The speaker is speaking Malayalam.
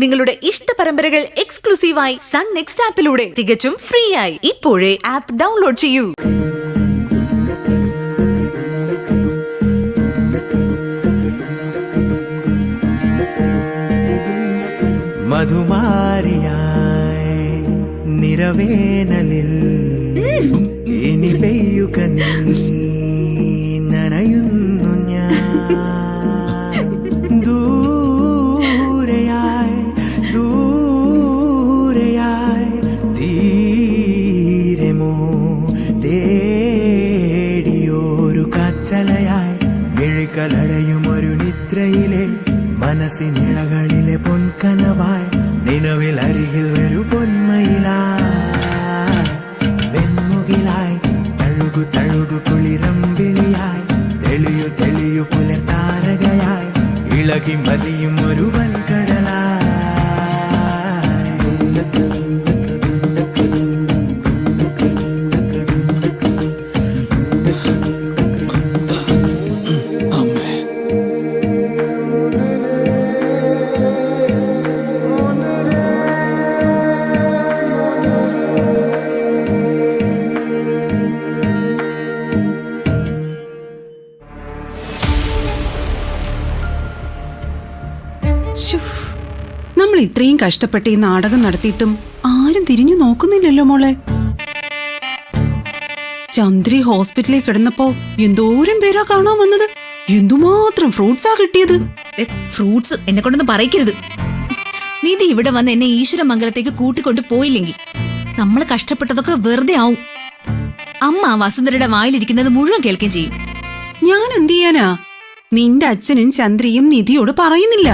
നിങ്ങളുടെ ഇഷ്ട പരമ്പരകൾ എക്സ്ക്ലൂസീവായി സൺ നെക്സ്റ്റ് ആപ്പിലൂടെ തികച്ചും ഫ്രീ ആയി ഇപ്പോഴേ ആപ്പ് ഡൗൺലോഡ് ചെയ്യൂ. മധുമാരിയായി നിറവേനലിൽ ഇനി പെയ്യുക നീ നനയുന്നു ഞാൻ ദൂരെയായി തീരമോ തേടിയൊരു കാറ്റലയായി മിഴികളടയും ഒരു നിദ്രയിലെ മനസ്സിനിഴകളിലെ പൊൻകനവായി നിലവിൽ അരികിൽ ഒരു പൊന്മയിലായി വെൺമുകിലായി തഴുകു കുളിരമ്പിളിയായി തെളിയു പുലർത്താരകയായി ഇളകി മതിയും ഒരു വൻകടലായി നമ്മൾ ഇത്രയും കഷ്ടപ്പെട്ട് ഈ നാടകം നടത്തിയിട്ടും ആരും തിരിഞ്ഞു നോക്കുന്നില്ലല്ലോ മോളെ. ചന്ദ്രി ഹോസ്പിറ്റലിൽ കിടന്നപ്പോ എന്തോരം പേരാ കാണാൻ വന്നത്. എന്തുമാത്രം ഫ്രൂട്ട്സാ കിട്ടിയത്. ഫ്രൂട്ട്സ് എന്നെ കൊണ്ടൊന്നും പറയിക്കരുത്. നിധി ഇവിടെ വന്ന് എന്നെ ഈശ്വരമംഗലത്തേക്ക് കൂട്ടിക്കൊണ്ട് പോയില്ലെങ്കിൽ നമ്മൾ കഷ്ടപ്പെട്ടതൊക്കെ വെറുതെ ആവും. അമ്മ വസുന്ധരയുടെ വായിലിരിക്കുന്നത് മുഴുവൻ കേൾക്കുകയും ചെയ്യും. ഞാൻ എന്ത് ചെയ്യാനാ? നിന്റെ അച്ഛനും ചന്ദ്രിയും നിധിയോട് പറയുന്നില്ല.